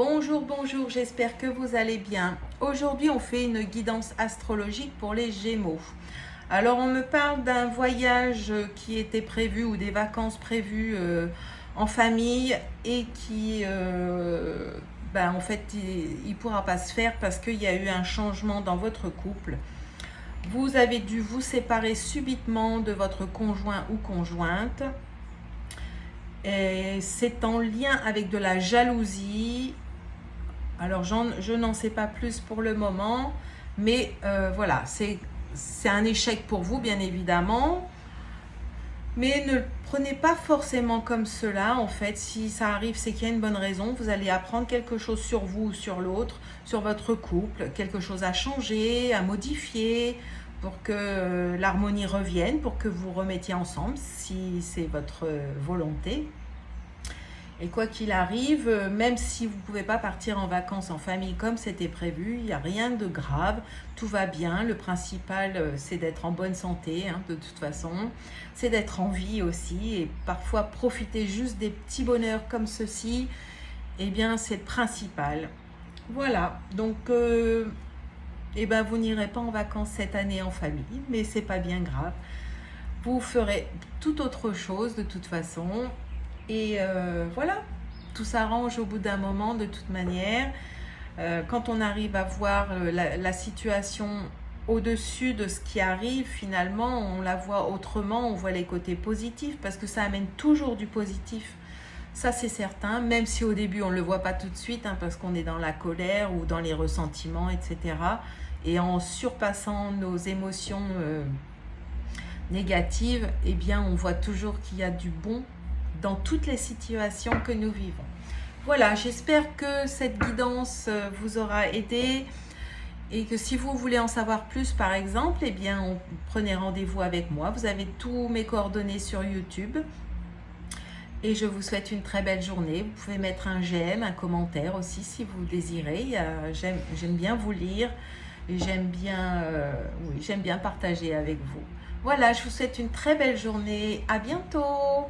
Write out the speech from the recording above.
Bonjour, bonjour, j'espère que vous allez bien. Aujourd'hui, on fait une guidance astrologique pour les Gémeaux. Alors, on me parle d'un voyage qui était prévu ou des vacances prévues en famille et qui, en fait, il ne pourra pas se faire parce qu'il y a eu un changement dans votre couple. Vous avez dû vous séparer subitement de votre conjoint ou conjointe. Et c'est en lien avec de la jalousie. Alors, je n'en sais pas plus pour le moment, mais voilà, c'est un échec pour vous, bien évidemment. Mais ne le prenez pas forcément comme cela. En fait, si ça arrive, c'est qu'il y a une bonne raison. Vous allez apprendre quelque chose sur vous ou sur l'autre, sur votre couple, quelque chose à changer, à modifier pour que l'harmonie revienne, pour que vous remettiez ensemble, si c'est votre volonté. Et quoi qu'il arrive, même si vous ne pouvez pas partir en vacances en famille comme c'était prévu, il n'y a rien de grave, tout va bien. Le principal, c'est d'être en bonne santé, de toute façon. C'est d'être en vie aussi et parfois profiter juste des petits bonheurs comme ceci, eh bien c'est le principal. Voilà, donc vous n'irez pas en vacances cette année en famille, mais c'est pas bien grave. Vous ferez tout autre chose de toute façon. Et voilà, tout s'arrange au bout d'un moment de toute manière. Quand on arrive à voir la situation au-dessus de ce qui arrive, finalement, on la voit autrement, on voit les côtés positifs parce que ça amène toujours du positif. Ça, c'est certain, même si au début, on ne le voit pas tout de suite parce qu'on est dans la colère ou dans les ressentiments, etc. Et en surpassant nos émotions négatives, eh bien, on voit toujours qu'il y a du bon dans toutes les situations que nous vivons. Voilà, j'espère que cette guidance vous aura aidé et que si vous voulez en savoir plus, par exemple, eh bien, prenez rendez-vous avec moi. Vous avez tous mes coordonnées sur YouTube. Et je vous souhaite une très belle journée. Vous pouvez mettre un j'aime, un commentaire aussi si vous désirez. J'aime bien vous lire et j'aime bien partager avec vous. Voilà, je vous souhaite une très belle journée. À bientôt.